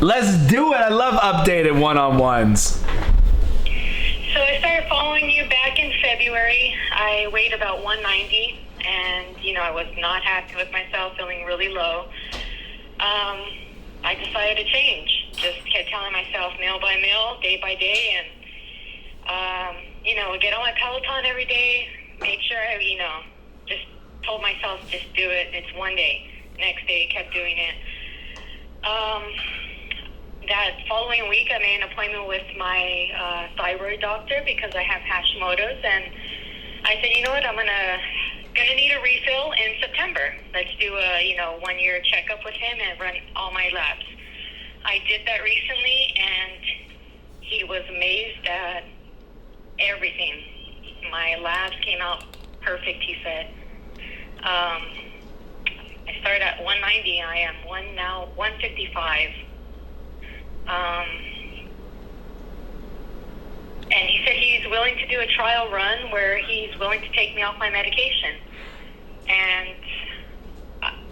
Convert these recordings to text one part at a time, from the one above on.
Let's do it. I love updated one-on-ones. So I started following you back in February. I weighed about 190, and, I was not happy with myself, feeling really low. I decided to change. Just kept telling myself meal by meal, day by day, and, get on my Peloton every day, make sure I, just told myself, just do it. It's one day. Next day, kept doing it. That following week, I made an appointment with my thyroid doctor because I have Hashimoto's, and I said, you know what, I'm gonna need a refill in September. Let's do a 1-year checkup with him and run all my labs. I did that recently, and he was amazed at everything. My labs came out perfect, he said. I started at 190. I am 155. And he said he's willing to do a trial run where he's willing to take me off my medication. And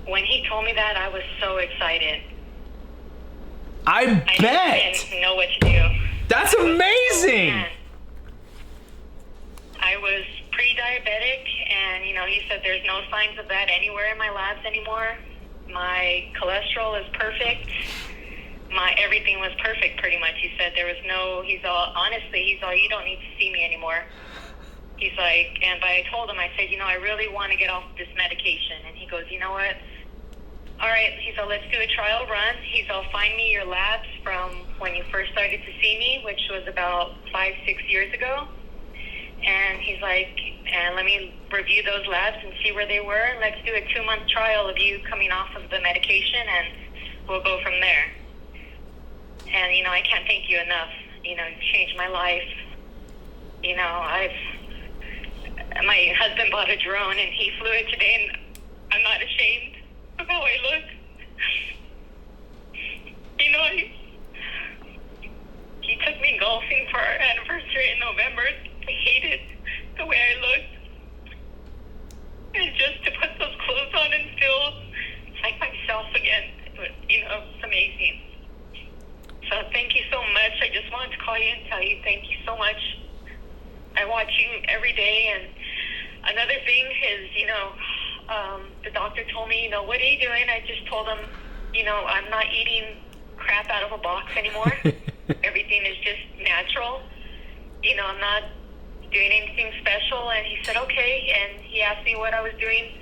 when he told me that, I was so excited. I bet. Didn't know what to do. That's amazing. I was pre-diabetic, and he said there's no signs of that anywhere in my labs anymore. My cholesterol is perfect. My everything was perfect, pretty much. He said there was no. He's all, you don't need to see me anymore. He's like, but I told him, I said, I really want to get off this medication. And he goes, you know what? All right. He's all, let's do a trial run. He's all, find me your labs from when you first started to see me, which was about 5-6 years ago. And he's like, and let me review those labs and see where they were. Let's do a 2-month trial of you coming off of the medication, and we'll go from there. And, I can't thank you enough. You changed my life. My husband bought a drone, and he flew it today, and I'm not ashamed of how I look. He took me golfing for our anniversary in November. I hated the way I looked. And just to put those clothes on and feel like myself again, it's amazing. So thank you so much. I just wanted to call you and tell you thank you so much. I watch you every day. And another thing is, the doctor told me, what are you doing? I just told him, I'm not eating crap out of a box anymore. Everything is just natural. I'm not doing anything special. And he said, okay. And he asked me what I was doing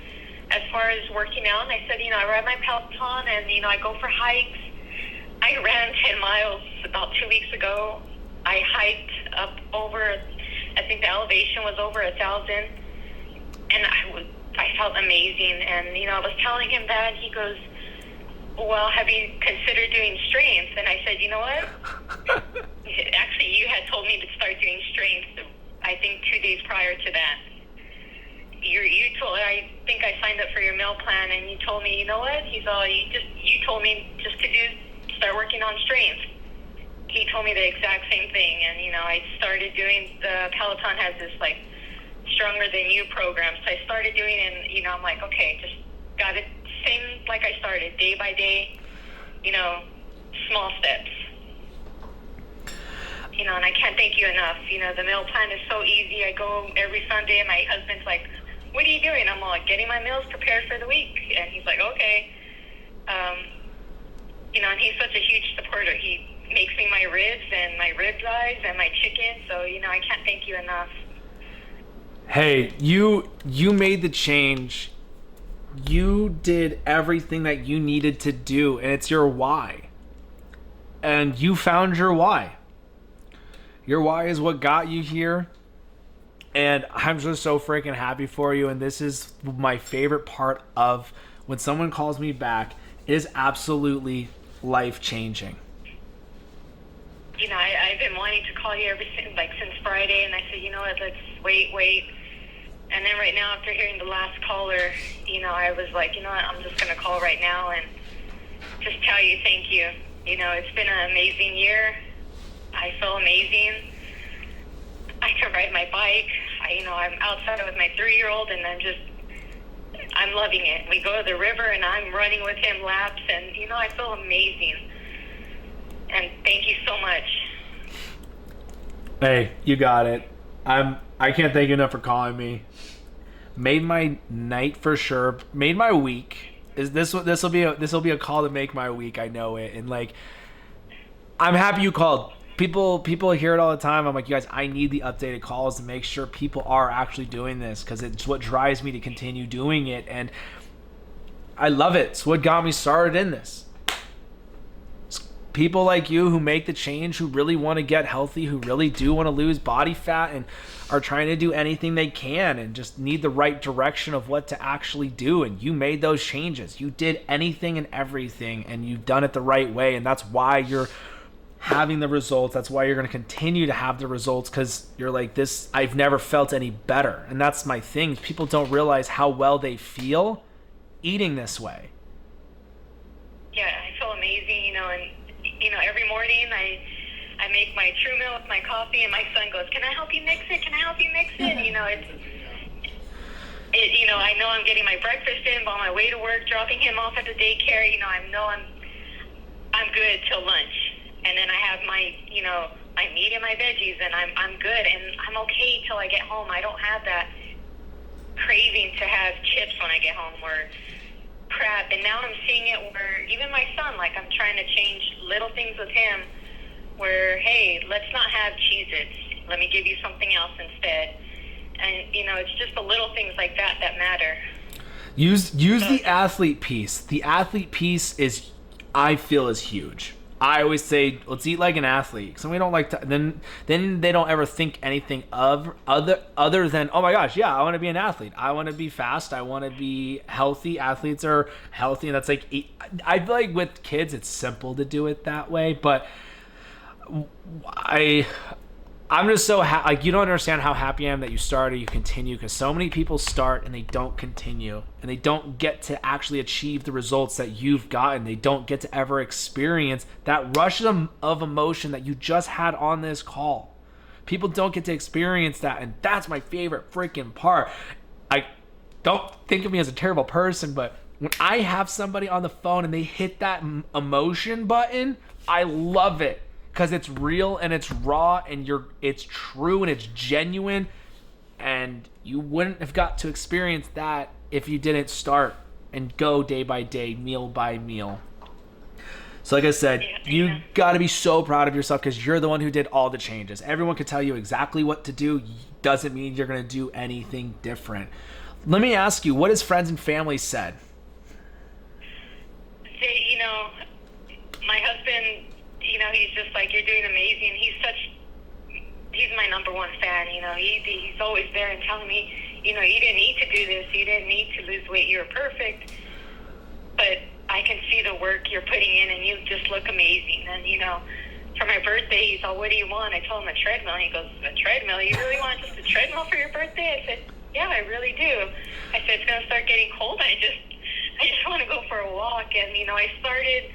as far as working out. And I said, I ride my Peloton, and, I go for hikes. I ran 10 miles about 2 weeks ago. I hiked up over, I think the elevation was over 1,000. And I felt amazing. And, I was telling him that. He goes, well, have you considered doing strength? And I said, you know what? Actually, you had told me to start doing strength, I think 2 days prior to that. I think I signed up for your meal plan, and you told me, you know what? You told me just to start working on strength. He told me the exact same thing, and, I started doing, the Peloton has this, stronger than you program, so I started doing it, and, I'm like, okay, just got it, same like I started, day by day, small steps. And I can't thank you enough. The meal plan is so easy. I go every Sunday, and my husband's like, what are you doing? I'm like, getting my meals prepared for the week. And he's like, okay. And he's such a huge supporter. He makes me my ribs and my rib eyes and my chicken. So, I can't thank you enough. Hey, you made the change. You did everything that you needed to do, and it's your why. And you found your why. Your why is what got you here. And I'm just so freaking happy for you. And this is my favorite part of when someone calls me back. It is absolutely life-changing. I've been wanting to call you since Friday. And I said, let's wait. And then right now, after hearing the last caller, I was like, I'm just going to call right now and just tell you thank you. It's been an amazing year. I feel amazing. I can ride my bike. I'm outside with my 3-year-old, and I'm loving it. We go to the river, and I'm running with him laps, and, I feel amazing. Hey, you got it. I can't thank you enough for calling me. Made my night for sure. Made my week. Is this what this will be a call to make my week? I know it. And like, I'm happy you called. People hear it all the time. I'm like, you guys, I need the updated calls to make sure people are actually doing this, because it's what drives me to continue doing it, and I love it. It's what got me started in this. It's people like you who make the change, who really want to get healthy, who really do want to lose body fat, and are trying to do anything they can, and just need the right direction of what to actually do. And you made those changes. You did anything and everything, and you've done it the right way, and that's why you're having the results. That's why you're going to continue to have the results, because you're like, this, I've never felt any better. And that's my thing. People don't realize how well they feel eating this way. Yeah, I feel amazing, and every morning I make my true meal with my coffee, and my son goes, "Can I help you mix it? Can I help you mix it?" I know I'm getting my breakfast in on my way to work, dropping him off at the daycare. I know I'm good till lunch. And then I have my meat and my veggies, and I'm good, and I'm okay till I get home. I don't have that craving to have chips when I get home or crap. And now I'm seeing it where even my son, like, I'm trying to change little things with him where, hey, let's not have Cheez-Its. Let me give you something else instead. And, it's just the little things like that matter. Use the athlete piece. The athlete piece I feel is huge. I always say, let's eat like an athlete. So we don't like to, then they don't ever think anything of other than, oh my gosh, yeah, I want to be an athlete. I want to be fast. I want to be healthy. Athletes are healthy. And that's like, I feel like with kids, it's simple to do it that way. But I'm just so you don't understand how happy I am that you started, you continue, because so many people start and they don't continue, and they don't get to actually achieve the results that you've gotten. They don't get to ever experience that rush of emotion that you just had on this call. People don't get to experience that, and that's my favorite freaking part. I don't think of me as a terrible person, but when I have somebody on the phone and they hit that emotion button, I love it. Because it's real and it's raw and it's true and it's genuine, and you wouldn't have got to experience that if you didn't start and go day by day, meal by meal. So like I said, you got to be so proud of yourself, because you're the one who did all the changes. Everyone could tell you exactly what to do. Doesn't mean you're going to do anything different. Let me ask you, what has friends and family said? My husband, he's just like, you're doing amazing. He's my number one fan. He's always there and telling me, you didn't need to do this. You didn't need to lose weight. You're perfect. But I can see the work you're putting in, and you just look amazing. And, for my birthday, he's all, what do you want? I told him a treadmill. He goes, a treadmill? You really want just a treadmill for your birthday? I said, yeah, I really do. I said, it's going to start getting cold. I just want to go for a walk. And, I started,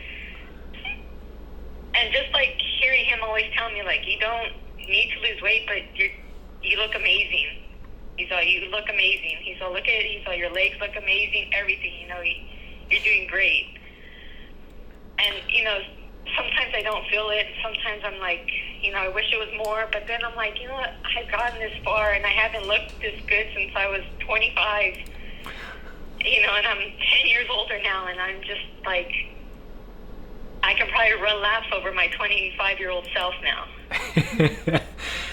and just like hearing him always tell me, like, you don't need to lose weight, but you look amazing. He's all, you look amazing. He's all, look at it. He's all, your legs look amazing. Everything, you're doing great. And, sometimes I don't feel it. Sometimes I'm like, I wish it was more. But then I'm like, you know what? I've gotten this far, and I haven't looked this good since I was 25. And I'm 10 years older now, and I'm just like, I can probably run laps over my 25-year-old self now.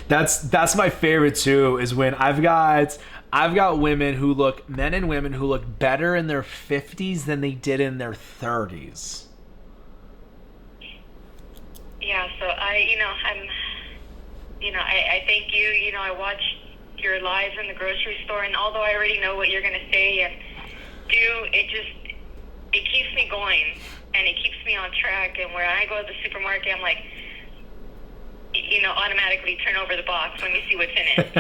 That's my favorite too, is when I've got men and women who look better in their 50s than they did in their 30s. Yeah, so I thank you. I watch your lives in the grocery store, and although I already know what you're going to say and do, it keeps me going, and it keeps me on track. And when I go to the supermarket, I'm like, automatically turn over the box. Let me see what's in it.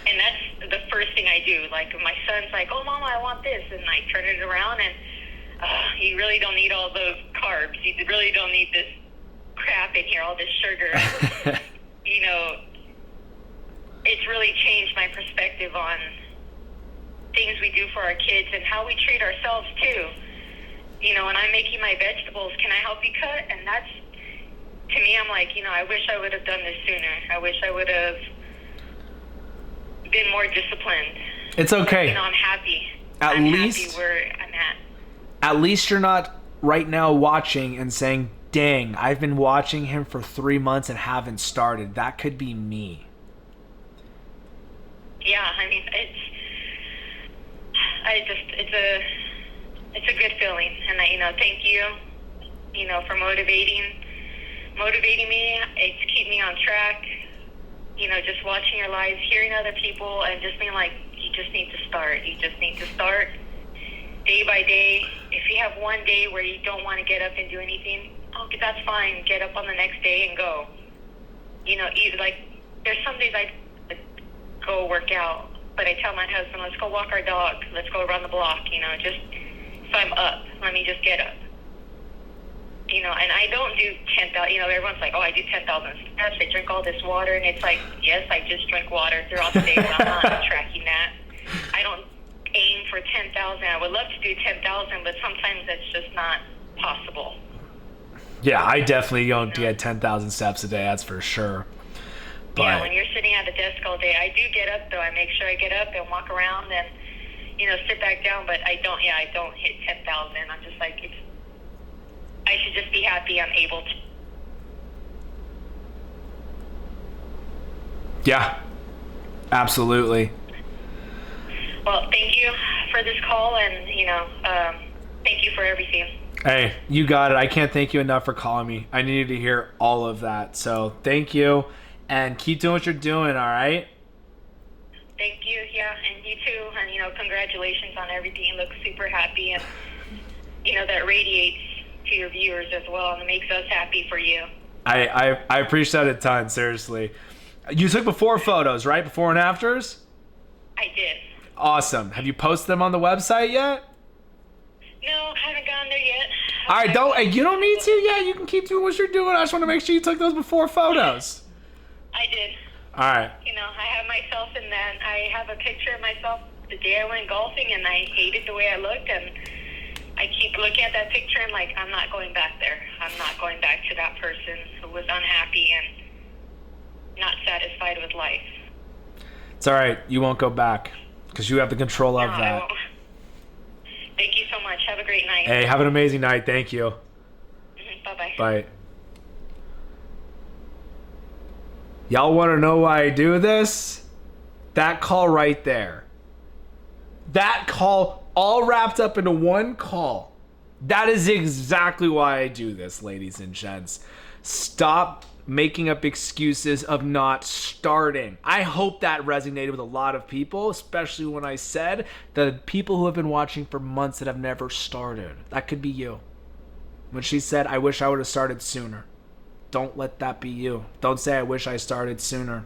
And that's the first thing I do. Like, my son's like, oh, Mama, I want this. And I turn it around, and you really don't need all those carbs. You really don't need this crap in here, all this sugar. It's really changed my perspective on things we do for our kids and how we treat ourselves, too. When I'm making my vegetables, can I help you cut? And to me, I'm like, I wish I would have done this sooner. I wish I would have been more disciplined. It's okay. But, I'm happy. I'm happy where I'm at. At least you're not right now watching and saying, dang, I've been watching him for 3 months and haven't started. That could be me. Yeah, I mean, it's a good feeling. And thank you, for motivating me. It's keep me on track. Just watching your lives, hearing other people, and just being like, you just need to start. You just need to start day by day. If you have one day where you don't want to get up and do anything, okay, that's fine. Get up on the next day and go. There's some days I go work out, but I tell my husband, let's go walk our dog. Let's go run the block, just so I'm up. Let me just get up. And I don't do 10,000, everyone's like, oh, I do 10,000 steps. I drink all this water. And it's like, yes, I just drink water throughout the day, but I'm not tracking that. I don't aim for 10,000. I would love to do 10,000, but sometimes that's just not possible. Yeah, I definitely don't get 10,000 steps a day, that's for sure. But yeah, when you're sitting at the desk all day, I do get up, though. I make sure I get up and walk around and, sit back down, but I don't hit 10,000. I'm just like, I should just be happy I'm able to. Yeah, absolutely. Well, thank you for this call, and, thank you for everything. Hey, you got it. I can't thank you enough for calling me. I needed to hear all of that. So thank you, and keep doing what you're doing, all right? Thank you, yeah, and you too. And, congratulations on everything. You look super happy, and, that radiates to your viewers as well, and it makes us happy for you. I appreciate it a ton, seriously. You took before photos, right? Before and afters? I did. Awesome. Have you posted them on the website yet? No, I haven't gone there yet. All right, you don't need to yet. You can keep doing what you're doing. I just want to make sure you took those before photos. I did. All right. I have myself in that. I have a picture of myself the day I went golfing, and I hated the way I looked, and I keep looking at that picture and like, I'm not going back there. I'm not going back to that person who was unhappy and not satisfied with life. It's all right. You won't go back because you have the control of No, that. I won't. Thank you so much. Have a great night. Hey, have an amazing night. Thank you. Bye-bye. Bye. Y'all want to know why I do this? That call right there. That call all wrapped up into one call. That is exactly why I do this, ladies and gents. Stop making up excuses of not starting. I hope that resonated with a lot of people, especially when I said the people who have been watching for months that have never started. That could be you. When she said, I wish I would have started sooner. Don't let that be you. Don't say, I wish I started sooner.